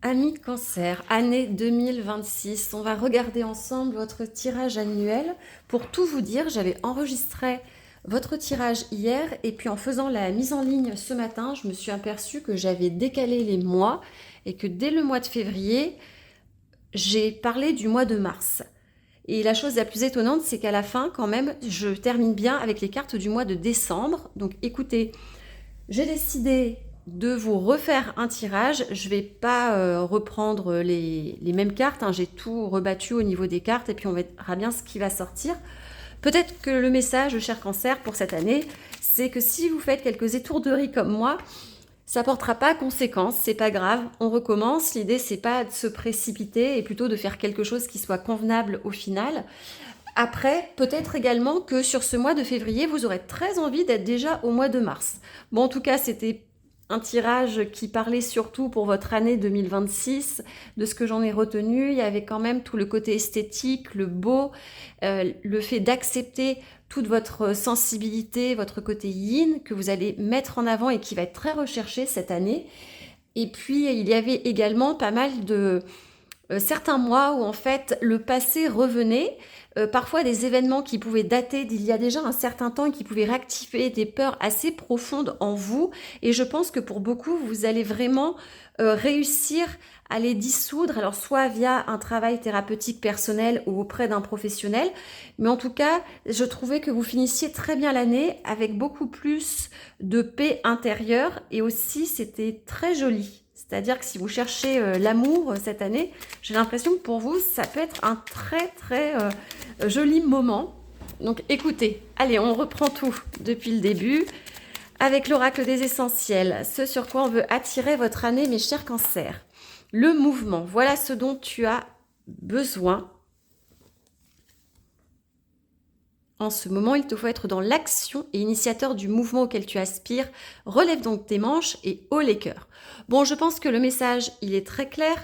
Amis Cancer, année 2026, on va regarder ensemble votre tirage annuel. Pour tout vous dire, j'avais enregistré votre tirage hier et puis en faisant la mise en ligne ce matin, je me suis aperçue que j'avais décalé les mois et que dès le mois de février, j'ai parlé du mois de mars. Et la chose la plus étonnante, c'est qu'à la fin, quand même, je termine bien avec les cartes du mois de décembre. Donc écoutez, j'ai décidé de vous refaire un tirage. Je ne vais pas reprendre les mêmes cartes, hein. J'ai tout rebattu au niveau des cartes et puis on verra bien ce qui va sortir. Peut-être que le message, cher Cancer, pour cette année, c'est que si vous faites quelques étourderies comme moi, ça portera pas conséquence, c'est pas grave, on recommence. L'idée, c'est pas de se précipiter et plutôt de faire quelque chose qui soit convenable au final. Après, peut-être également que sur ce mois de février, vous aurez très envie d'être déjà au mois de mars. Bon, en tout cas, c'était un tirage qui parlait surtout pour votre année 2026. De ce que j'en ai retenu, il y avait quand même tout le côté esthétique, le beau, le fait d'accepter toute votre sensibilité, votre côté yin que vous allez mettre en avant et qui va être très recherché cette année. Et puis, il y avait également pas mal de certains mois où en fait le passé revenait, parfois des événements qui pouvaient dater d'il y a déjà un certain temps et qui pouvaient réactiver des peurs assez profondes en vous. Et je pense que pour beaucoup, vous allez vraiment réussir à les dissoudre, alors soit via un travail thérapeutique personnel ou auprès d'un professionnel, mais en tout cas, je trouvais que vous finissiez très bien l'année avec beaucoup plus de paix intérieure et aussi c'était très joli. C'est-à-dire que si vous cherchez l'amour cette année, j'ai l'impression que pour vous, ça peut être un très joli moment. Donc écoutez, allez, on reprend tout depuis le début avec l'oracle des essentiels. Ce sur quoi on veut attirer votre année, mes chers cancers. Le mouvement, voilà ce dont tu as besoin. En ce moment, il te faut être dans l'action et initiateur du mouvement auquel tu aspires. Relève donc tes manches et haut les cœurs. Bon, je pense que le message, il est très clair.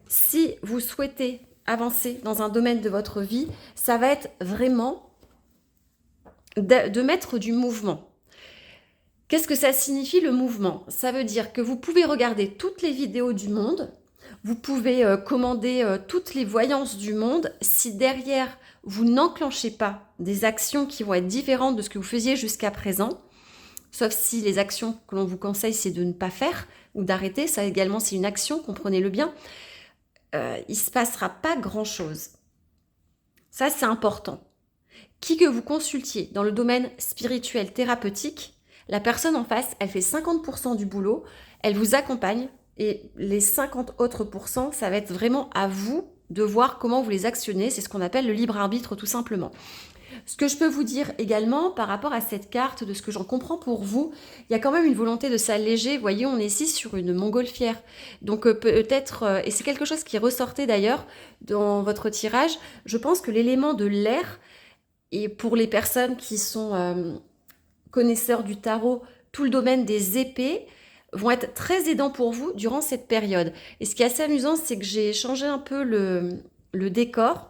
Si vous souhaitez avancer dans un domaine de votre vie, ça va être vraiment de mettre du mouvement. Qu'est-ce que ça signifie le mouvement? Ça veut dire que vous pouvez regarder toutes les vidéos du monde, vous pouvez commander toutes les voyances du monde. Si derrière, vous n'enclenchez pas des actions qui vont être différentes de ce que vous faisiez jusqu'à présent, sauf si les actions que l'on vous conseille, c'est de ne pas faire ou d'arrêter, ça également c'est une action, comprenez-le bien, il ne se passera pas grand-chose. Ça, c'est important. Qui que vous consultiez dans le domaine spirituel, thérapeutique, la personne en face, elle fait 50% du boulot, elle vous accompagne et les 50 autres pourcents, ça va être vraiment à vous de voir comment vous les actionnez. C'est ce qu'on appelle le libre arbitre tout simplement. Ce que je peux vous dire également par rapport à cette carte, de ce que j'en comprends pour vous, il y a quand même une volonté de s'alléger. Vous voyez, on est ici sur une montgolfière. Donc peut-être, et c'est quelque chose qui ressortait d'ailleurs dans votre tirage, je pense que l'élément de l'air, et pour les personnes qui sont connaisseurs du tarot, tout le domaine des épées, vont être très aidants pour vous durant cette période. Et ce qui est assez amusant, c'est que j'ai changé un peu le décor.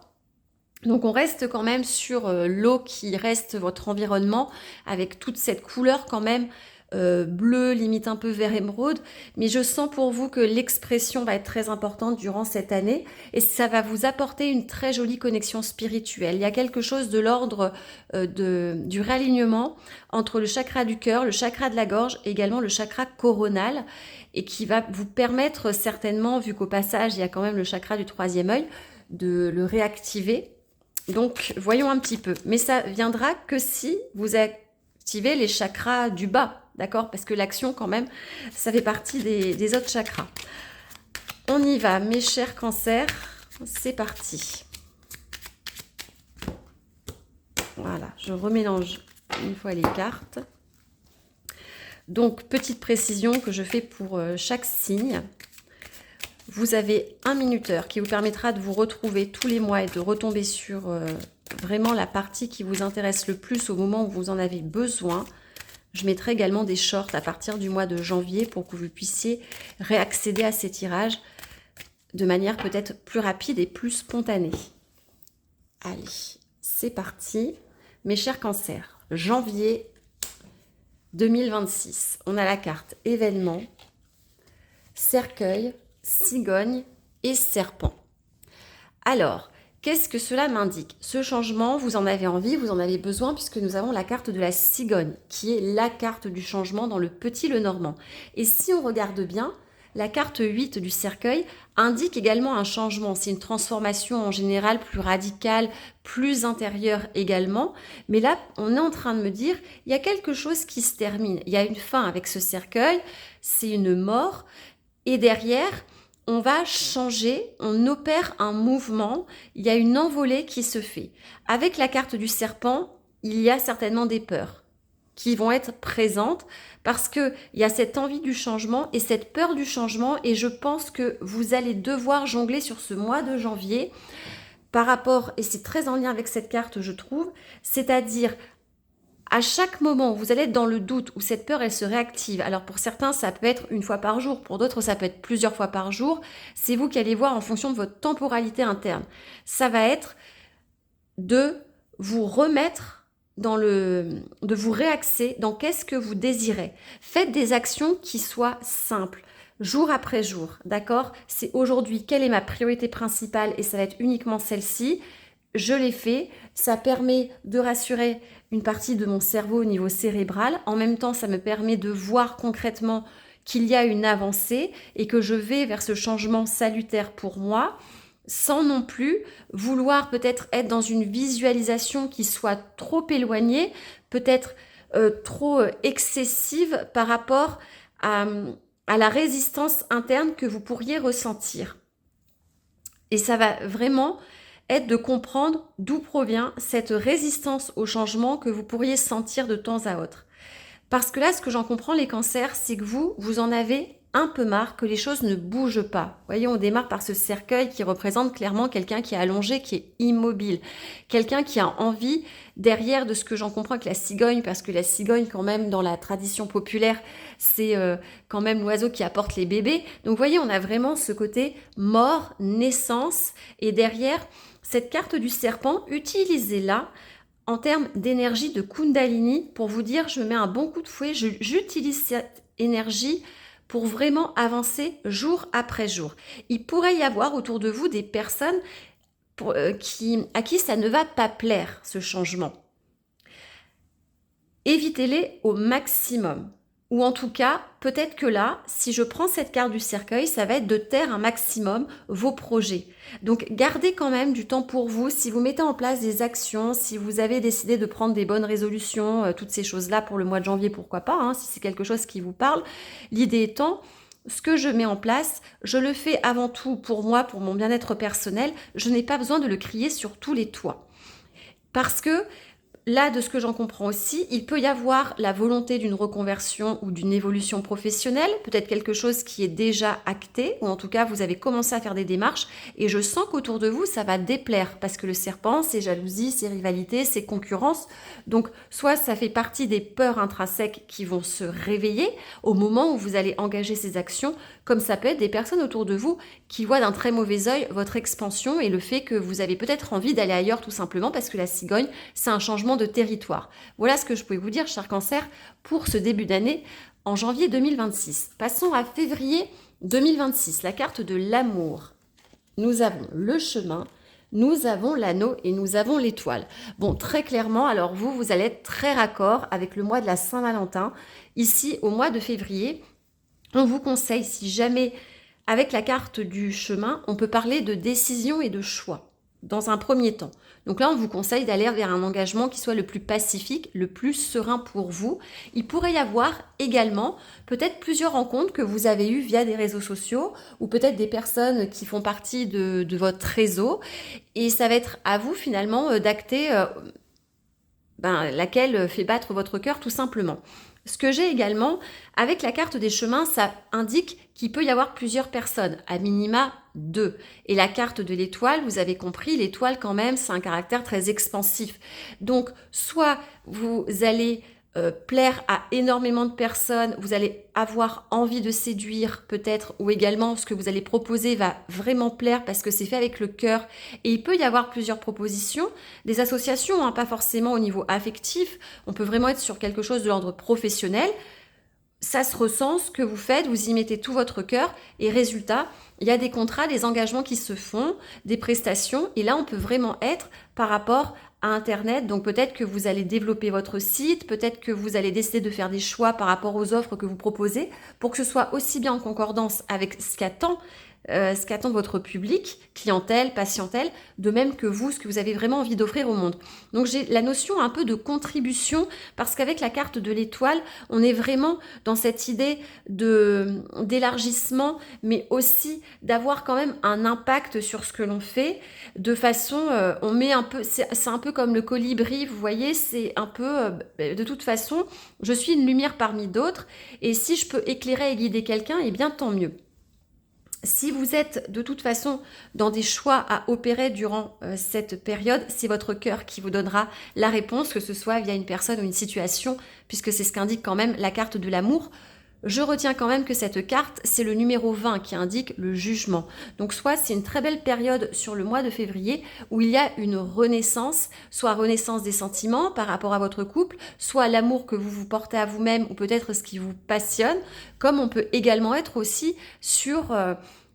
Donc on reste quand même sur l'eau qui reste votre environnement avec toute cette couleur quand même bleu, limite un peu vert émeraude. Mais je sens pour vous que l'expression va être très importante durant cette année et ça va vous apporter une très jolie connexion spirituelle. Il y a quelque chose de l'ordre du réalignement entre le chakra du cœur, le chakra de la gorge et également le chakra coronal et qui va vous permettre certainement, vu qu'au passage il y a quand même le chakra du troisième œil, de le réactiver. Donc, voyons un petit peu. Mais ça viendra que si vous activez les chakras du bas, d'accord? Parce que l'action, quand même, ça fait partie des autres chakras. On y va, mes chers cancers. C'est parti. Voilà, je remélange une fois les cartes. Donc, petite précision que je fais pour chaque signe. Vous avez un minuteur qui vous permettra de vous retrouver tous les mois et de retomber sur vraiment la partie qui vous intéresse le plus au moment où vous en avez besoin. Je mettrai également des shorts à partir du mois de janvier pour que vous puissiez réaccéder à ces tirages de manière peut-être plus rapide et plus spontanée. Allez, c'est parti. Mes chers cancers, janvier 2026. On a la carte événement, cercueil, cigogne et serpent. Alors, qu'est-ce que cela m'indique? Ce changement, vous en avez envie, vous en avez besoin, puisque nous avons la carte de la cigogne, qui est la carte du changement dans le Petit Lenormand. Et si on regarde bien, la carte 8 du cercueil indique également un changement. C'est une transformation en général plus radicale, plus intérieure également. Mais là, on est en train de me dire, il y a quelque chose qui se termine. Il y a une fin avec ce cercueil, c'est une mort. Et derrière, on va changer, on opère un mouvement, il y a une envolée qui se fait. Avec la carte du serpent, il y a certainement des peurs qui vont être présentes parce qu'il y a cette envie du changement et cette peur du changement, et je pense que vous allez devoir jongler sur ce mois de janvier par rapport, et c'est très en lien avec cette carte je trouve, c'est-à-dire à chaque moment où vous allez être dans le doute, où cette peur elle se réactive, alors pour certains ça peut être une fois par jour, pour d'autres ça peut être plusieurs fois par jour, c'est vous qui allez voir en fonction de votre temporalité interne. Ça va être de vous remettre de vous réaxer dans qu'est-ce que vous désirez. Faites des actions qui soient simples, jour après jour, d'accord? C'est aujourd'hui, quelle est ma priorité principale, et ça va être uniquement celle-ci. Je l'ai fait, ça permet de rassurer une partie de mon cerveau au niveau cérébral. En même temps, ça me permet de voir concrètement qu'il y a une avancée et que je vais vers ce changement salutaire pour moi, sans non plus vouloir peut-être être dans une visualisation qui soit trop éloignée, peut-être trop excessive par rapport à la résistance interne que vous pourriez ressentir. Et ça va vraiment être de comprendre d'où provient cette résistance au changement que vous pourriez sentir de temps à autre. Parce que là, ce que j'en comprends, les cancers, c'est que vous en avez un peu marre que les choses ne bougent pas. Vous voyez, on démarre par ce cercueil qui représente clairement quelqu'un qui est allongé, qui est immobile. Quelqu'un qui a envie, derrière de ce que j'en comprends avec la cigogne, parce que la cigogne, quand même, dans la tradition populaire, c'est quand même l'oiseau qui apporte les bébés. Donc, vous voyez, on a vraiment ce côté mort, naissance, et derrière, cette carte du serpent, utilisez-la en termes d'énergie de Kundalini pour vous dire, je mets un bon coup de fouet, j'utilise cette énergie pour vraiment avancer jour après jour. Il pourrait y avoir autour de vous des personnes à qui ça ne va pas plaire, ce changement. Évitez-les au maximum. Ou en tout cas, peut-être que là, si je prends cette carte du cercueil, ça va être de taire un maximum vos projets. Donc, gardez quand même du temps pour vous. Si vous mettez en place des actions, si vous avez décidé de prendre des bonnes résolutions, toutes ces choses-là pour le mois de janvier, pourquoi pas, hein, si c'est quelque chose qui vous parle. L'idée étant, ce que je mets en place, je le fais avant tout pour moi, pour mon bien-être personnel. Je n'ai pas besoin de le crier sur tous les toits. Parce que là, de ce que j'en comprends aussi, il peut y avoir la volonté d'une reconversion ou d'une évolution professionnelle, peut-être quelque chose qui est déjà acté, ou en tout cas, vous avez commencé à faire des démarches, et je sens qu'autour de vous, ça va déplaire, parce que le serpent, c'est jalousie, c'est rivalité, c'est concurrence. Donc, soit ça fait partie des peurs intrinsèques qui vont se réveiller au moment où vous allez engager ces actions, comme ça peut être des personnes autour de vous qui voient d'un très mauvais œil votre expansion et le fait que vous avez peut-être envie d'aller ailleurs tout simplement parce que la cigogne, c'est un changement de territoire. Voilà ce que je pouvais vous dire, cher Cancer, pour ce début d'année en janvier 2026. Passons à février 2026, la carte de l'amour. Nous avons le chemin, nous avons l'anneau et nous avons l'étoile. Bon, très clairement, alors vous allez être très raccord avec le mois de la Saint-Valentin. Ici, au mois de février, on vous conseille, si jamais, avec la carte du chemin, on peut parler de décision et de choix, dans un premier temps. Donc là, on vous conseille d'aller vers un engagement qui soit le plus pacifique, le plus serein pour vous. Il pourrait y avoir également peut-être plusieurs rencontres que vous avez eues via des réseaux sociaux ou peut-être des personnes qui font partie de votre réseau. Et ça va être à vous finalement d'acter laquelle fait battre votre cœur tout simplement. Ce que j'ai également, avec la carte des chemins, ça indique qu'il peut y avoir plusieurs personnes, à minima 2. Et la carte de l'étoile, vous avez compris, l'étoile quand même, c'est un caractère très expansif. Donc, soit vous allez plaire à énormément de personnes, vous allez avoir envie de séduire peut-être, ou également ce que vous allez proposer va vraiment plaire parce que c'est fait avec le cœur. Et il peut y avoir plusieurs propositions, des associations, hein, pas forcément au niveau affectif, on peut vraiment être sur quelque chose de l'ordre professionnel. ça se ressent, ce que vous faites, vous y mettez tout votre cœur et résultat, il y a des contrats, des engagements qui se font, des prestations et là on peut vraiment être par rapport à Internet. Donc peut-être que vous allez développer votre site, peut-être que vous allez décider de faire des choix par rapport aux offres que vous proposez pour que ce soit aussi bien en concordance avec ce qu'attend votre public, clientèle, patientèle, de même que vous, ce que vous avez vraiment envie d'offrir au monde. Donc j'ai la notion un peu de contribution parce qu'avec la carte de l'étoile, on est vraiment dans cette idée d'élargissement, mais aussi d'avoir quand même un impact sur ce que l'on fait de façon, on met un peu, c'est un peu comme le colibri, vous voyez, c'est un peu, de toute façon, je suis une lumière parmi d'autres et si je peux éclairer et guider quelqu'un, eh bien tant mieux. Si vous êtes de toute façon dans des choix à opérer durant cette période, c'est votre cœur qui vous donnera la réponse, que ce soit via une personne ou une situation, puisque c'est ce qu'indique quand même la carte de l'amour. Je retiens quand même que cette carte, c'est le numéro 20 qui indique le jugement. Donc soit c'est une très belle période sur le mois de février où il y a une renaissance, soit renaissance des sentiments par rapport à votre couple, soit l'amour que vous vous portez à vous-même ou peut-être ce qui vous passionne, comme on peut également être aussi sur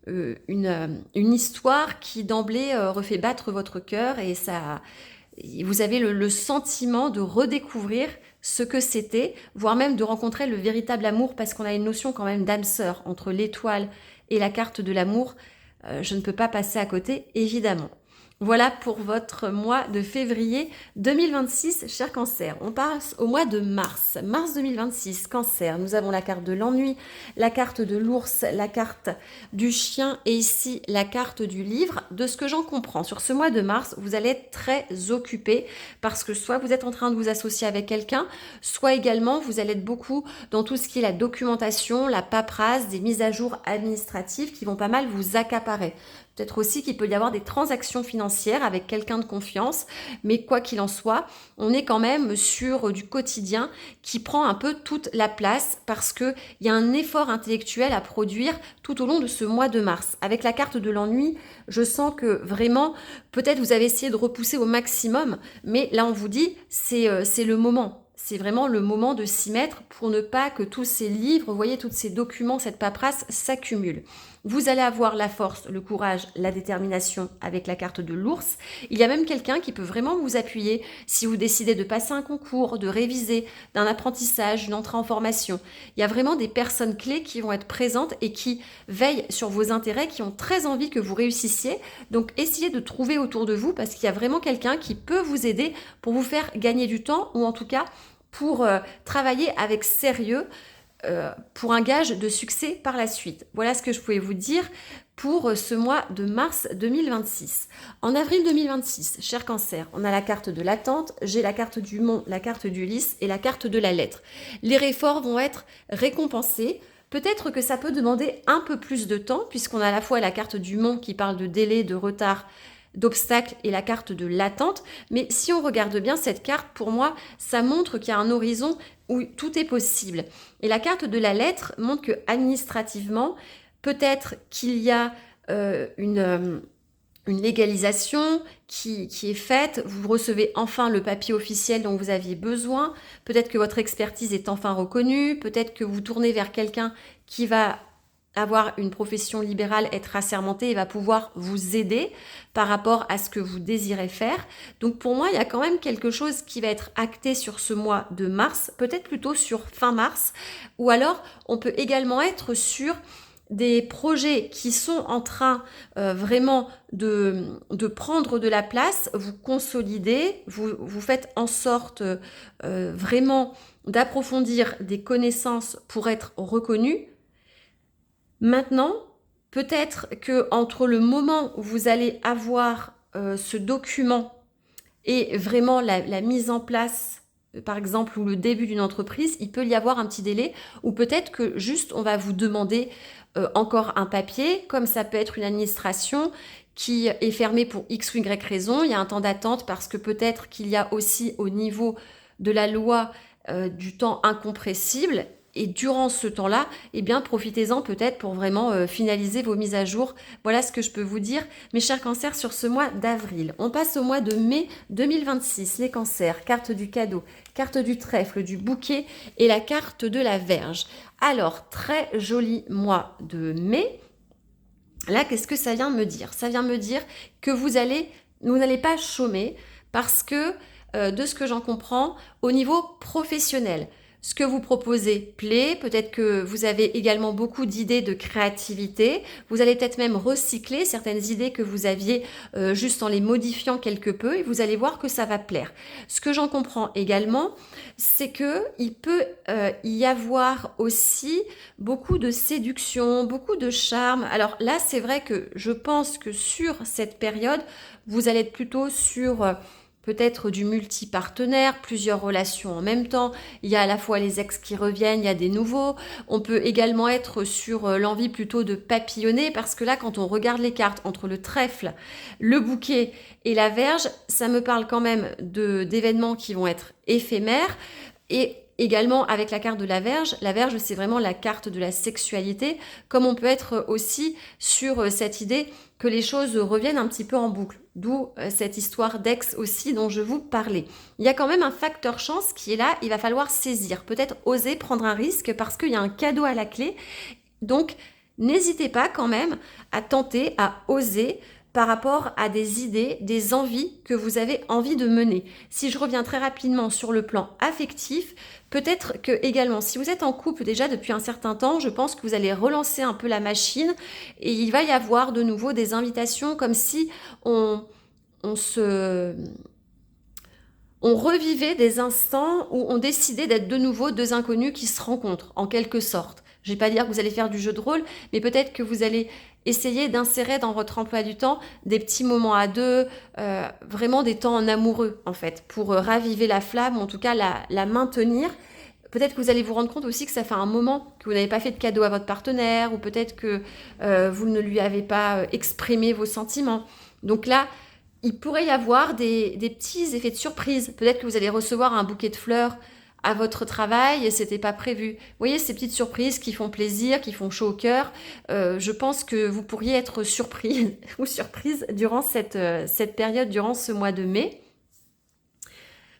une histoire qui d'emblée refait battre votre cœur et ça, vous avez le sentiment de redécouvrir ce que c'était, voire même de rencontrer le véritable amour parce qu'on a une notion quand même d'âme sœur entre l'étoile et la carte de l'amour. Je ne peux pas passer à côté, évidemment. Voilà pour votre mois de février 2026, cher Cancer. On passe au mois de mars. Mars 2026, Cancer. Nous avons la carte de l'ennui, la carte de l'ours, la carte du chien et ici la carte du livre. De ce que j'en comprends, sur ce mois de mars, vous allez être très occupé parce que soit vous êtes en train de vous associer avec quelqu'un, soit également vous allez être beaucoup dans tout ce qui est la documentation, la paperasse, des mises à jour administratives qui vont pas mal vous accaparer. Peut-être aussi qu'il peut y avoir des transactions financières avec quelqu'un de confiance, mais quoi qu'il en soit, on est quand même sur du quotidien qui prend un peu toute la place parce qu'il y a un effort intellectuel à produire tout au long de ce mois de mars. Avec la carte de l'ennui, je sens que vraiment, peut-être vous avez essayé de repousser au maximum, mais là on vous dit, c'est le moment. C'est vraiment le moment de s'y mettre pour ne pas que tous ces livres, vous voyez, tous ces documents, cette paperasse s'accumulent. Vous allez avoir la force, le courage, la détermination avec la carte de l'ours. Il y a même quelqu'un qui peut vraiment vous appuyer si vous décidez de passer un concours, de réviser, d'un apprentissage, une entrée en formation. Il y a vraiment des personnes clés qui vont être présentes et qui veillent sur vos intérêts, qui ont très envie que vous réussissiez. Donc essayez de trouver autour de vous parce qu'il y a vraiment quelqu'un qui peut vous aider pour vous faire gagner du temps ou en tout cas pour travailler avec sérieux pour un gage de succès par la suite. Voilà ce que je pouvais vous dire pour ce mois de mars 2026. En avril 2026, cher Cancer, on a la carte de l'attente, j'ai la carte du mont, la carte du lys et la carte de la lettre. Les efforts vont être récompensés. Peut-être que ça peut demander un peu plus de temps puisqu'on a à la fois la carte du mont qui parle de délai, de retard, d'obstacles et la carte de l'attente. Mais si on regarde bien cette carte, pour moi, ça montre qu'il y a un horizon où tout est possible. Et la carte de la lettre montre que administrativement, peut-être qu'il y a une légalisation qui est faite, vous recevez enfin le papier officiel dont vous aviez besoin, peut-être que votre expertise est enfin reconnue, peut-être que vous tournez vers quelqu'un qui va avoir une profession libérale, être assermenté et va pouvoir vous aider par rapport à ce que vous désirez faire. Donc pour moi, il y a quand même quelque chose qui va être acté sur ce mois de mars, peut-être plutôt sur fin mars, ou alors on peut également être sur des projets qui sont en train vraiment de prendre de la place, vous consolidez, vous faites en sorte vraiment d'approfondir des connaissances pour être reconnu. Maintenant, peut-être que entre le moment où vous allez avoir ce document et vraiment la mise en place, par exemple, ou le début d'une entreprise, il peut y avoir un petit délai, ou peut-être que juste on va vous demander encore un papier, comme ça peut être une administration qui est fermée pour X ou Y raison, il y a un temps d'attente parce que peut-être qu'il y a aussi au niveau de la loi du temps incompressible. Et durant ce temps-là, eh bien, profitez-en peut-être pour vraiment finaliser vos mises à jour. Voilà ce que je peux vous dire, mes chers cancers, sur ce mois d'avril. On passe au mois de mai 2026. Les cancers, carte du cadeau, carte du trèfle, du bouquet et la carte de la Vierge. Alors, très joli mois de mai. Là, qu'est-ce que ça vient me dire? Ça vient me dire que vous n'allez pas chômer parce que, de ce que j'en comprends, au niveau professionnel, ce que vous proposez plaît, peut-être que vous avez également beaucoup d'idées de créativité, vous allez peut-être même recycler certaines idées que vous aviez juste en les modifiant quelque peu et vous allez voir que ça va plaire. Ce que j'en comprends également, c'est que il peut y avoir aussi beaucoup de séduction, beaucoup de charme. Alors là, c'est vrai que je pense que sur cette période, vous allez être plutôt sur peut-être du multi-partenaire, plusieurs relations en même temps. Il y a à la fois les ex qui reviennent, il y a des nouveaux. On peut également être sur l'envie plutôt de papillonner parce que là, quand on regarde les cartes entre le trèfle, le bouquet et la Vierge, ça me parle quand même d'événements qui vont être éphémères. Et également avec la carte de la Vierge c'est vraiment la carte de la sexualité, comme on peut être aussi sur cette idée que les choses reviennent un petit peu en boucle, d'où cette histoire d'ex aussi dont je vous parlais. Il y a quand même un facteur chance qui est là, il va falloir saisir, peut-être oser prendre un risque parce qu'il y a un cadeau à la clé, donc n'hésitez pas quand même à tenter, à oser par rapport à des idées, des envies que vous avez envie de mener. Si je reviens très rapidement sur le plan affectif, peut-être que également, si vous êtes en couple déjà depuis un certain temps, je pense que vous allez relancer un peu la machine et il va y avoir de nouveau des invitations comme si on revivait des instants où on décidait d'être de nouveau deux inconnus qui se rencontrent, en quelque sorte. Je ne vais pas dire que vous allez faire du jeu de rôle, mais peut-être que vous allez essayer d'insérer dans votre emploi du temps des petits moments à deux, vraiment des temps en amoureux, en fait, pour raviver la flamme, ou en tout cas la maintenir. Peut-être que vous allez vous rendre compte aussi que ça fait un moment que vous n'avez pas fait de cadeau à votre partenaire, ou peut-être que vous ne lui avez pas exprimé vos sentiments. Donc là, il pourrait y avoir des petits effets de surprise. Peut-être que vous allez recevoir un bouquet de fleurs à votre travail et c'était pas prévu. Vous voyez, ces petites surprises qui font plaisir, qui font chaud au cœur. Je pense que vous pourriez être surpris ou surprise durant cette période, durant ce mois de mai.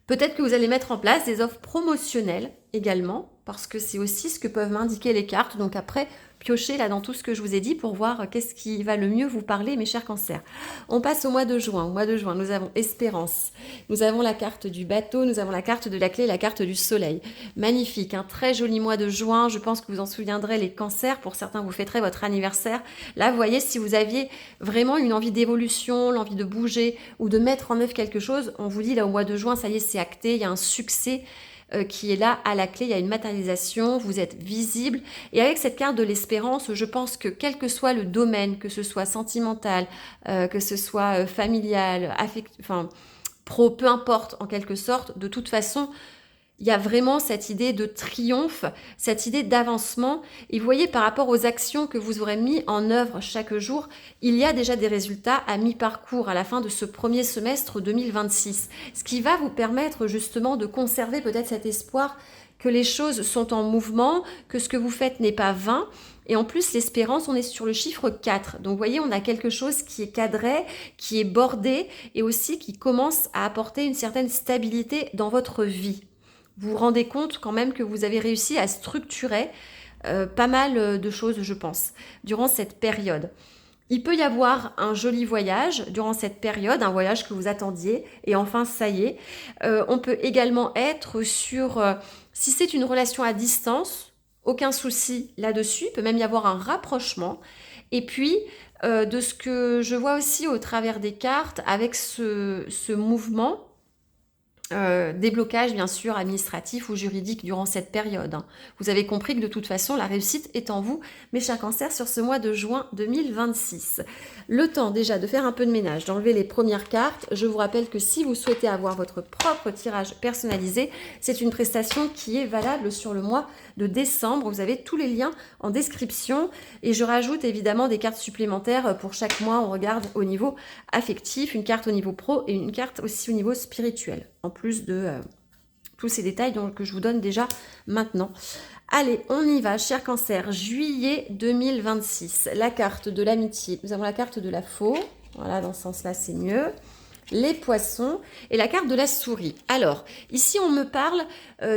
Peut-être que vous allez mettre en place des offres promotionnelles également, parce que c'est aussi ce que peuvent m'indiquer les cartes. Donc après, piochez là dans tout ce que je vous ai dit pour voir qu'est-ce qui va le mieux vous parler, mes chers cancers. On passe au mois de juin. Au mois de juin, nous avons Espérance. Nous avons la carte du bateau, nous avons la carte de la clé, la carte du soleil. Magnifique, un très joli mois de juin. Je pense que vous en souviendrez, les cancers. Pour certains, vous fêterez votre anniversaire. Là, vous voyez, si vous aviez vraiment une envie d'évolution, l'envie de bouger ou de mettre en œuvre quelque chose, on vous dit là au mois de juin, ça y est, c'est acté, il y a un succès qui est là à la clé, il y a une matérialisation, vous êtes visible. Et avec cette carte de l'espérance, je pense que quel que soit le domaine, que ce soit sentimental, que ce soit familial, enfin pro, peu importe en quelque sorte, de toute façon, il y a vraiment cette idée de triomphe, cette idée d'avancement. Et vous voyez, par rapport aux actions que vous aurez mis en œuvre chaque jour, il y a déjà des résultats à mi-parcours, à la fin de ce premier semestre 2026. Ce qui va vous permettre justement de conserver peut-être cet espoir que les choses sont en mouvement, que ce que vous faites n'est pas vain. Et en plus, l'espérance, on est sur le chiffre 4. Donc, vous voyez, on a quelque chose qui est cadré, qui est bordé et aussi qui commence à apporter une certaine stabilité dans votre vie. Vous vous rendez compte quand même que vous avez réussi à structurer pas mal de choses, je pense, durant cette période. Il peut y avoir un joli voyage durant cette période, un voyage que vous attendiez, et enfin, ça y est. On peut également être sur, si c'est une relation à distance, aucun souci là-dessus, il peut même y avoir un rapprochement. Et puis, de ce que je vois aussi au travers des cartes, avec ce mouvement, déblocage bien sûr administratif ou juridique durant cette période. Vous avez compris que de toute façon la réussite est en vous, mes chers cancers, sur ce mois de juin 2026. Le temps déjà de faire un peu de ménage, d'enlever les premières cartes. Je vous rappelle que si vous souhaitez avoir votre propre tirage personnalisé, c'est une prestation qui est valable sur le mois de décembre. Vous avez tous les liens en description et je rajoute évidemment des cartes supplémentaires pour chaque mois. On regarde au niveau affectif, une carte au niveau pro et une carte aussi au niveau spirituel, en plus de tous ces détails que je vous donne déjà maintenant. Allez, on y va, cher Cancer, juillet 2026. La carte de l'amitié. Nous avons la carte de la faux. Voilà, dans ce sens-là, c'est mieux. Les poissons et la carte de la souris. Alors, ici, on me parle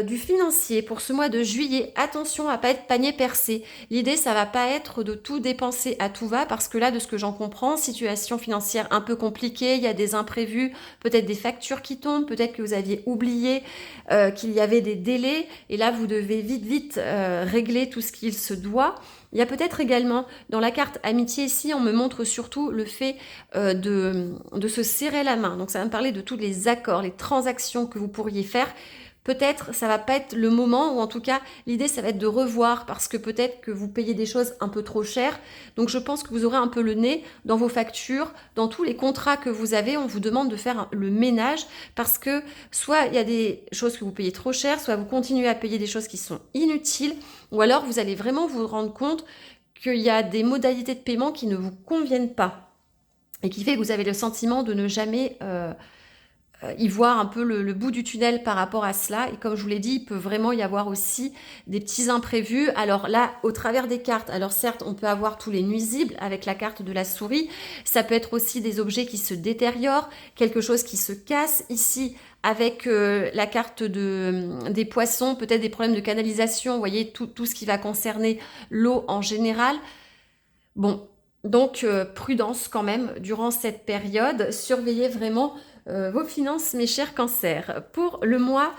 du financier pour ce mois de juillet. Attention à pas être panier percé. L'idée, ça va pas être de tout dépenser à tout va parce que là, de ce que j'en comprends, situation financière un peu compliquée, il y a des imprévus, peut-être des factures qui tombent, peut-être que vous aviez oublié qu'il y avait des délais et là, vous devez vite régler tout ce qu'il se doit. Il y a peut-être également, dans la carte amitié ici, on me montre surtout le fait de se serrer la main. Donc ça va me parler de tous les accords, les transactions que vous pourriez faire. Peut-être ça va pas être le moment, ou en tout cas l'idée ça va être de revoir parce que peut-être que vous payez des choses un peu trop chères. Donc je pense que vous aurez un peu le nez dans vos factures, dans tous les contrats que vous avez, on vous demande de faire le ménage parce que soit il y a des choses que vous payez trop cher, soit vous continuez à payer des choses qui sont inutiles, ou alors vous allez vraiment vous rendre compte qu'il y a des modalités de paiement qui ne vous conviennent pas et qui fait que vous avez le sentiment de ne jamais y voir un peu le bout du tunnel par rapport à cela. Et comme je vous l'ai dit, il peut vraiment y avoir aussi des petits imprévus. Alors là, au travers des cartes, alors certes, on peut avoir tous les nuisibles avec la carte de la souris. Ça peut être aussi des objets qui se détériorent, quelque chose qui se casse. Ici, avec la carte des poissons, peut-être des problèmes de canalisation, vous voyez, tout ce qui va concerner l'eau en général. Bon, donc prudence quand même durant cette période. Surveillez vraiment vos finances, mes chers cancers. Pour le mois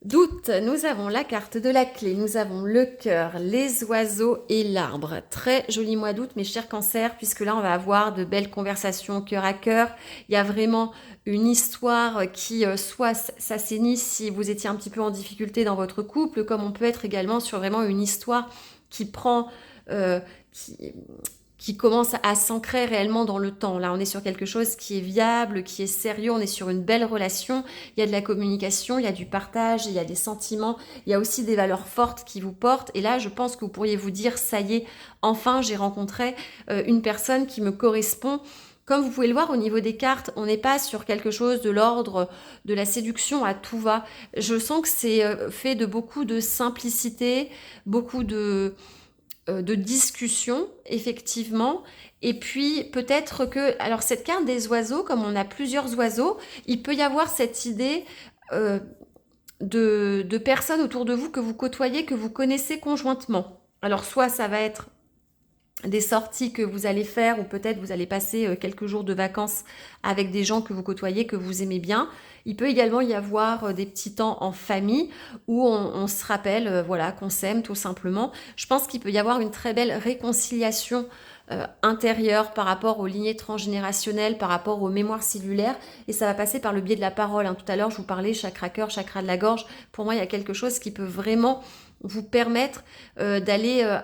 d'août, nous avons la carte de la clé, nous avons le cœur, les oiseaux et l'arbre. Très joli mois d'août, mes chers cancers, puisque là, on va avoir de belles conversations cœur à cœur. Il y a vraiment une histoire qui soit s'assainit si vous étiez un petit peu en difficulté dans votre couple, comme on peut être également sur vraiment une histoire qui prend... qui commence à s'ancrer réellement dans le temps. Là, on est sur quelque chose qui est viable, qui est sérieux, on est sur une belle relation, il y a de la communication, il y a du partage, il y a des sentiments, il y a aussi des valeurs fortes qui vous portent. Et là, je pense que vous pourriez vous dire, ça y est, enfin, j'ai rencontré une personne qui me correspond. Comme vous pouvez le voir au niveau des cartes, on n'est pas sur quelque chose de l'ordre de la séduction à tout va. Je sens que c'est fait de beaucoup de simplicité, beaucoup de discussion, effectivement. Et puis, peut-être que... Alors, cette carte des oiseaux, comme on a plusieurs oiseaux, il peut y avoir cette idée de personnes autour de vous que vous côtoyez, que vous connaissez conjointement. Alors, soit ça va être des sorties que vous allez faire ou peut-être vous allez passer quelques jours de vacances avec des gens que vous côtoyez, que vous aimez bien. Il peut également y avoir des petits temps en famille où on se rappelle voilà, qu'on s'aime tout simplement. Je pense qu'il peut y avoir une très belle réconciliation intérieure par rapport aux lignées transgénérationnelles, par rapport aux mémoires cellulaires et ça va passer par le biais de la parole. Hein. Tout à l'heure, je vous parlais chakra cœur, chakra de la gorge. Pour moi, il y a quelque chose qui peut vraiment vous permettre d'aller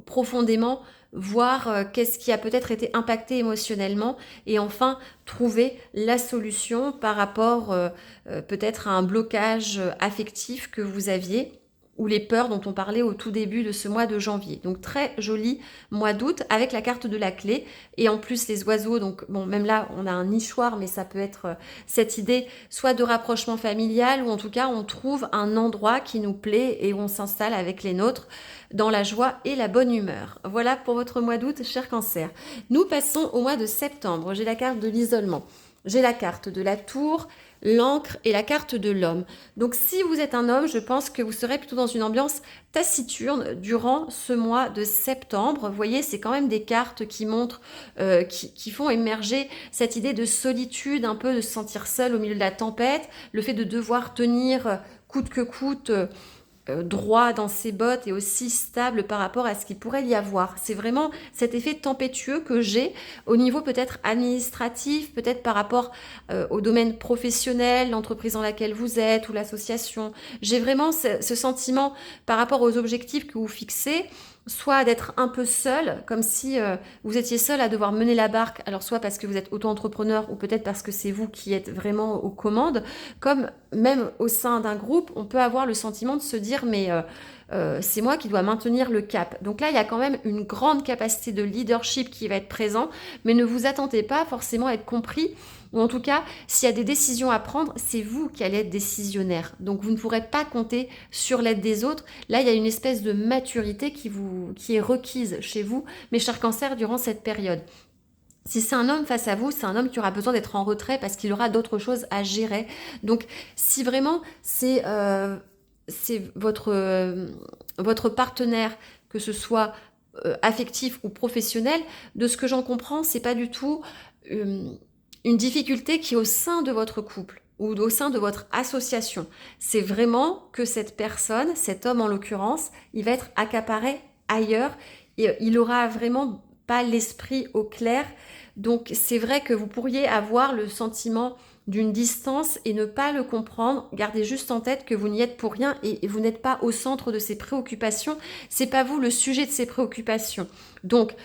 profondément voir qu'est-ce qui a peut-être été impacté émotionnellement et enfin trouver la solution par rapport peut-être à un blocage affectif que vous aviez ou les peurs dont on parlait au tout début de ce mois de janvier. Donc très joli mois d'août avec la carte de la clé et en plus les oiseaux, donc bon même là on a un nichoir mais ça peut être cette idée soit de rapprochement familial ou en tout cas on trouve un endroit qui nous plaît et on s'installe avec les nôtres dans la joie et la bonne humeur. Voilà pour votre mois d'août, cher Cancer. Nous passons au mois de septembre. J'ai la carte de l'isolement. J'ai la carte de la tour, l'encre et la carte de l'homme. Donc si vous êtes un homme, je pense que vous serez plutôt dans une ambiance taciturne durant ce mois de septembre. Vous voyez, c'est quand même des cartes qui montrent, qui font émerger cette idée de solitude, un peu de se sentir seul au milieu de la tempête, le fait de devoir tenir coûte que coûte droit dans ses bottes et aussi stable par rapport à ce qu'il pourrait y avoir. C'est vraiment cet effet tempétueux que j'ai au niveau peut-être administratif, peut-être par rapport au domaine professionnel, l'entreprise dans laquelle vous êtes ou l'association. J'ai vraiment ce sentiment par rapport aux objectifs que vous fixez, soit d'être un peu seul, comme si vous étiez seul à devoir mener la barque, alors soit parce que vous êtes auto-entrepreneur ou peut-être parce que c'est vous qui êtes vraiment aux commandes, comme même au sein d'un groupe, on peut avoir le sentiment de se dire mais c'est moi qui dois maintenir le cap. Donc là, il y a quand même une grande capacité de leadership qui va être présent, mais ne vous attendez pas forcément à être compris, ou en tout cas, s'il y a des décisions à prendre, c'est vous qui allez être décisionnaire. Donc vous ne pourrez pas compter sur l'aide des autres. Là, il y a une espèce de maturité qui est requise chez vous, mes chers cancers, durant cette période. Si c'est un homme face à vous, c'est un homme qui aura besoin d'être en retrait parce qu'il aura d'autres choses à gérer. Donc, si vraiment c'est votre partenaire, que ce soit affectif ou professionnel, de ce que j'en comprends, c'est pas du tout une difficulté qui est au sein de votre couple ou au sein de votre association. C'est vraiment que cette personne, cet homme en l'occurrence, il va être accaparé ailleurs et il aura vraiment pas l'esprit au clair. Donc c'est vrai que vous pourriez avoir le sentiment d'une distance et ne pas le comprendre. Gardez juste en tête que vous n'y êtes pour rien et vous n'êtes pas au centre de ses préoccupations. C'est pas vous le sujet de ses préoccupations. Donc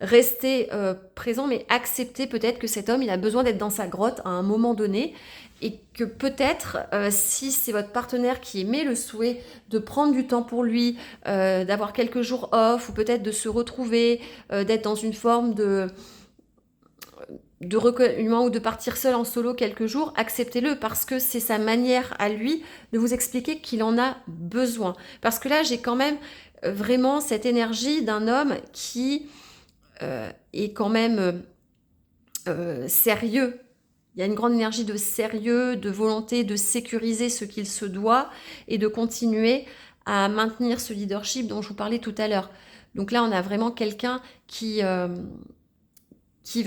restez présent, mais acceptez peut-être que cet homme il a besoin d'être dans sa grotte à un moment donné. Et que peut-être, si c'est votre partenaire qui émet le souhait de prendre du temps pour lui, d'avoir quelques jours off, ou peut-être de se retrouver, d'être dans une forme de recueillement ou de partir seul en solo quelques jours, acceptez-le parce que c'est sa manière à lui de vous expliquer qu'il en a besoin. Parce que là, j'ai quand même vraiment cette énergie d'un homme qui est quand même sérieux. Il y a une grande énergie de sérieux, de volonté de sécuriser ce qu'il se doit et de continuer à maintenir ce leadership dont je vous parlais tout à l'heure. Donc là, on a vraiment quelqu'un qui va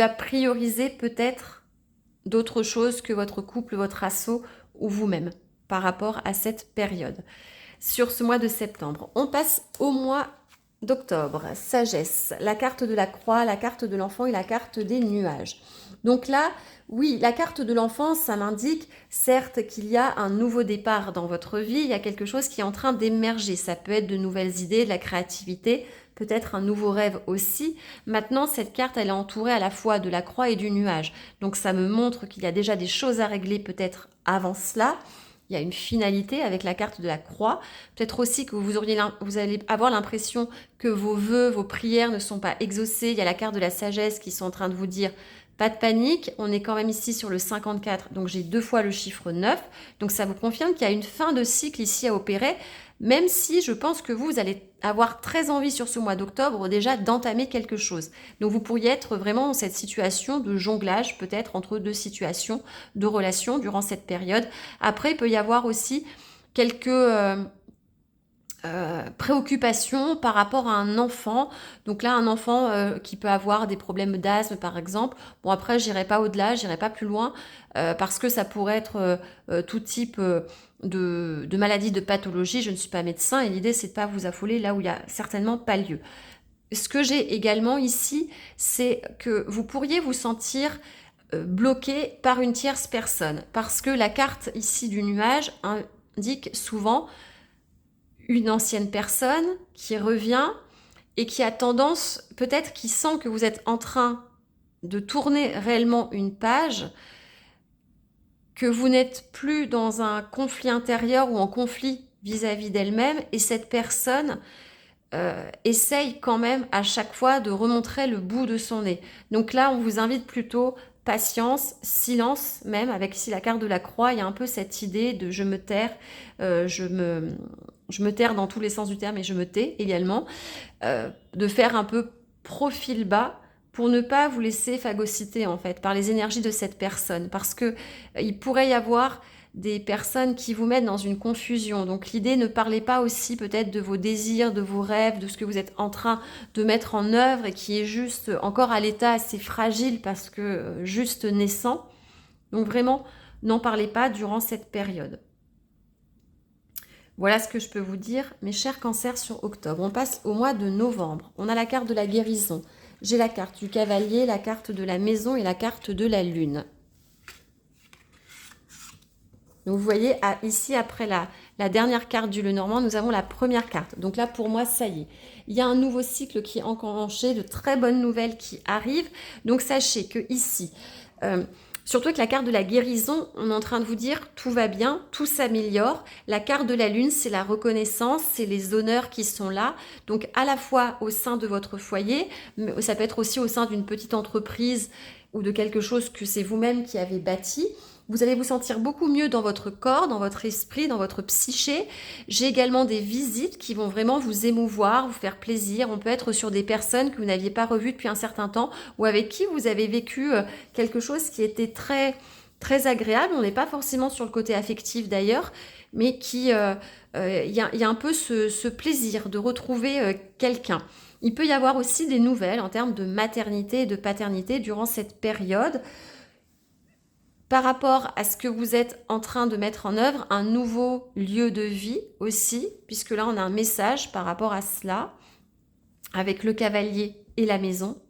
prioriser peut-être d'autres choses que votre couple, votre asso ou vous-même par rapport à cette période. Sur ce mois de septembre, on passe au mois d'octobre. Sagesse, la carte de la croix, la carte de l'enfant et la carte des nuages. Donc là, oui, la carte de l'enfant, ça m'indique certes qu'il y a un nouveau départ dans votre vie, il y a quelque chose qui est en train d'émerger. Ça peut être de nouvelles idées, de la créativité, peut-être un nouveau rêve aussi. Maintenant, cette carte, elle est entourée à la fois de la croix et du nuage. Donc ça me montre qu'il y a déjà des choses à régler peut-être avant cela. Il y a une finalité avec la carte de la croix. Peut-être aussi que vous allez avoir l'impression que vos vœux, vos prières ne sont pas exaucées. Il y a la carte de la sagesse qui sont en train de vous dire pas de panique. On est quand même ici sur le 54, donc j'ai 2 fois le chiffre 9. Donc ça vous confirme qu'il y a une fin de cycle ici à opérer, même si je pense que vous allez avoir très envie sur ce mois d'octobre déjà d'entamer quelque chose. Donc vous pourriez être vraiment dans cette situation de jonglage peut-être entre 2 situations de relations durant cette période. Après, il peut y avoir aussi quelques préoccupation par rapport à un enfant. Donc là, un enfant qui peut avoir des problèmes d'asthme, par exemple. Bon, après, j'irai pas au-delà, j'irai pas plus loin, parce que ça pourrait être tout type de maladie, de pathologie. Je ne suis pas médecin et l'idée, c'est de pas vous affoler là où il y a certainement pas lieu. Ce que j'ai également ici, c'est que vous pourriez vous sentir bloqué par une tierce personne, parce que la carte ici du nuage indique souvent une ancienne personne qui revient et qui a tendance, peut-être qui sent que vous êtes en train de tourner réellement une page, que vous n'êtes plus dans un conflit intérieur ou en conflit vis-à-vis d'elle-même, et cette personne essaye quand même à chaque fois de remontrer le bout de son nez. Donc là, on vous invite plutôt patience, silence même, avec ici la carte de la croix, il y a un peu cette idée de je me taire, je me taire dans tous les sens du terme et je me tais également, de faire un peu profil bas pour ne pas vous laisser phagocyter en fait par les énergies de cette personne, parce que il pourrait y avoir des personnes qui vous mettent dans une confusion. Donc l'idée, ne parlez pas aussi peut-être de vos désirs, de vos rêves, de ce que vous êtes en train de mettre en œuvre et qui est juste encore à l'état assez fragile parce que juste naissant. Donc vraiment, n'en parlez pas durant cette période. Voilà ce que je peux vous dire, mes chers cancers, sur octobre. On passe au mois de novembre. On a la carte de la guérison. J'ai la carte du cavalier, la carte de la maison et la carte de la lune. Donc vous voyez, ici, après la dernière carte du Lenormand, nous avons la première carte. Donc là, pour moi, ça y est. Il y a un nouveau cycle qui est enclenché, de très bonnes nouvelles qui arrivent. Donc sachez que ici, Surtout avec la carte de la guérison, on est en train de vous dire tout va bien, tout s'améliore. La carte de la lune, c'est la reconnaissance, c'est les honneurs qui sont là. Donc à la fois au sein de votre foyer, mais ça peut être aussi au sein d'une petite entreprise ou de quelque chose que c'est vous-même qui avez bâti. Vous allez vous sentir beaucoup mieux dans votre corps, dans votre esprit, dans votre psyché. J'ai également des visites qui vont vraiment vous émouvoir, vous faire plaisir. On peut être sur des personnes que vous n'aviez pas revues depuis un certain temps ou avec qui vous avez vécu quelque chose qui était très, très agréable. On n'est pas forcément sur le côté affectif d'ailleurs, mais il y a un peu ce plaisir de retrouver quelqu'un. Il peut y avoir aussi des nouvelles en termes de maternité et de paternité durant cette période. Par rapport à ce que vous êtes en train de mettre en œuvre, un nouveau lieu de vie aussi, puisque là on a un message par rapport à cela, avec le cavalier et la maison.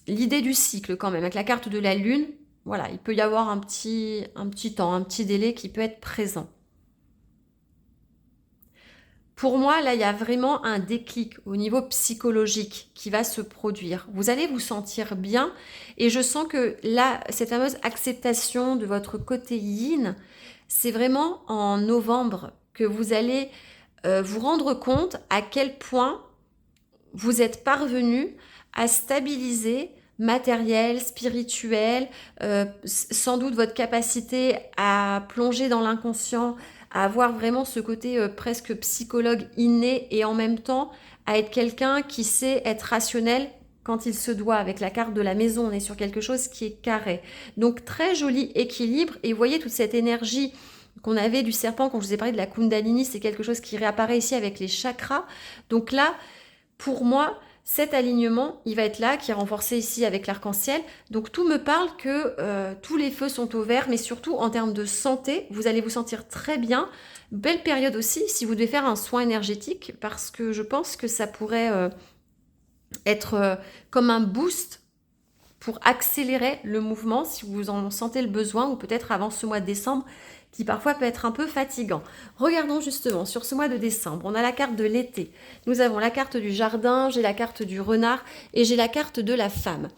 L'idée du cycle quand même, avec la carte de la lune, voilà, il peut y avoir un petit temps, un petit délai qui peut être présent. Pour moi, là, il y a vraiment un déclic au niveau psychologique qui va se produire. Vous allez vous sentir bien et je sens que là, cette fameuse acceptation de votre côté yin, c'est vraiment en novembre que vous allez vous rendre compte à quel point vous êtes parvenu à stabiliser matériel, spirituel, sans doute votre capacité à plonger dans l'inconscient, à avoir vraiment ce côté presque psychologue inné et en même temps à être quelqu'un qui sait être rationnel quand il se doit. Avec la carte de la maison, on est sur quelque chose qui est carré. Donc très joli équilibre et vous voyez toute cette énergie qu'on avait du serpent quand je vous ai parlé de la Kundalini, c'est quelque chose qui réapparaît ici avec les chakras. Donc là, pour moi, cet alignement, il va être là, qui est renforcé ici avec l'arc-en-ciel. Donc tout me parle que tous les feux sont au vert, mais surtout en termes de santé, vous allez vous sentir très bien. Belle période aussi si vous devez faire un soin énergétique, parce que je pense que ça pourrait être comme un boost pour accélérer le mouvement si vous en sentez le besoin, ou peut-être avant ce mois de décembre, qui parfois peut être un peu fatigant. Regardons justement sur ce mois de décembre, on a la carte de l'été, nous avons la carte du jardin, j'ai la carte du renard et j'ai la carte de la femme.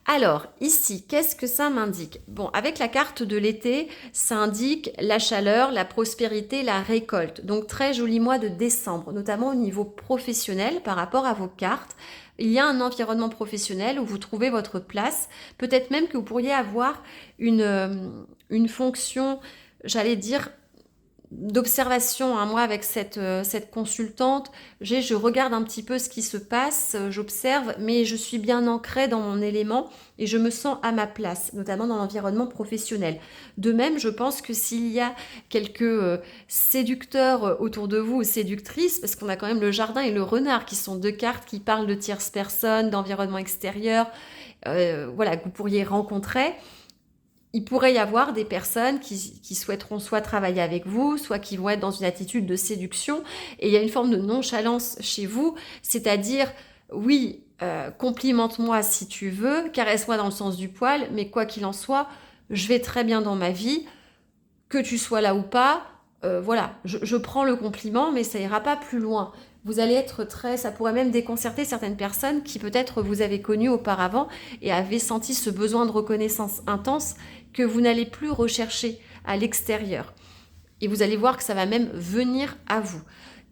Alors, ici, qu'est-ce que ça m'indique? Bon, avec la carte de l'été, ça indique la chaleur, la prospérité, la récolte. Donc, très joli mois de décembre, notamment au niveau professionnel par rapport à vos cartes. Il y a un environnement professionnel où vous trouvez votre place. Peut-être même que vous pourriez avoir une fonction, j'allais dire, d'observation. Moi avec cette consultante, je regarde un petit peu ce qui se passe, j'observe, mais je suis bien ancrée dans mon élément et je me sens à ma place, notamment dans l'environnement professionnel. De même, je pense que s'il y a quelques séducteurs autour de vous, ou séductrices, parce qu'on a quand même le jardin et le renard qui sont deux cartes qui parlent de tierces personnes, d'environnement extérieur, voilà, que vous pourriez rencontrer. Il pourrait y avoir des personnes qui souhaiteront soit travailler avec vous, soit qui vont être dans une attitude de séduction. Et il y a une forme de nonchalance chez vous, c'est-à-dire, oui, complimente-moi si tu veux, caresse-moi dans le sens du poil, mais quoi qu'il en soit, je vais très bien dans ma vie, que tu sois là ou pas, voilà, je prends le compliment, mais ça ira pas plus loin. Vous allez être ça pourrait même déconcerter certaines personnes qui peut-être vous avez connues auparavant et avaient senti ce besoin de reconnaissance intense que vous n'allez plus rechercher à l'extérieur. Et vous allez voir que ça va même venir à vous.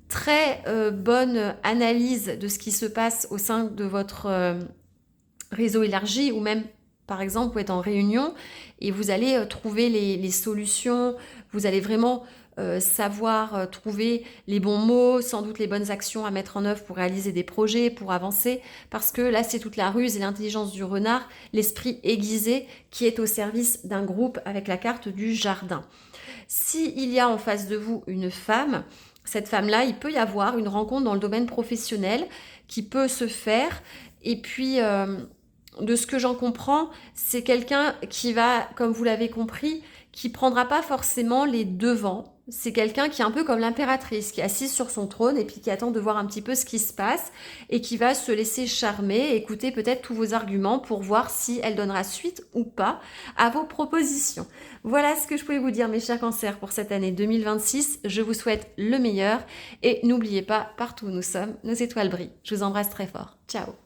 Très bonne analyse de ce qui se passe au sein de votre réseau élargi, ou même par exemple vous êtes en réunion et vous allez trouver les solutions, vous allez vraiment savoir trouver les bons mots, sans doute les bonnes actions à mettre en œuvre pour réaliser des projets, pour avancer, parce que là c'est toute la ruse et l'intelligence du renard, l'esprit aiguisé qui est au service d'un groupe avec la carte du jardin. S'il y a en face de vous une femme, cette femme-là, il peut y avoir une rencontre dans le domaine professionnel qui peut se faire, et puis de ce que j'en comprends, c'est quelqu'un qui va, comme vous l'avez compris, qui prendra pas forcément les devants. C'est quelqu'un qui est un peu comme l'impératrice, qui est assise sur son trône et puis qui attend de voir un petit peu ce qui se passe et qui va se laisser charmer, écouter peut-être tous vos arguments pour voir si elle donnera suite ou pas à vos propositions. Voilà ce que je pouvais vous dire, mes chers cancers, pour cette année 2026. Je vous souhaite le meilleur et n'oubliez pas, partout où nous sommes, nos étoiles brillent. Je vous embrasse très fort. Ciao!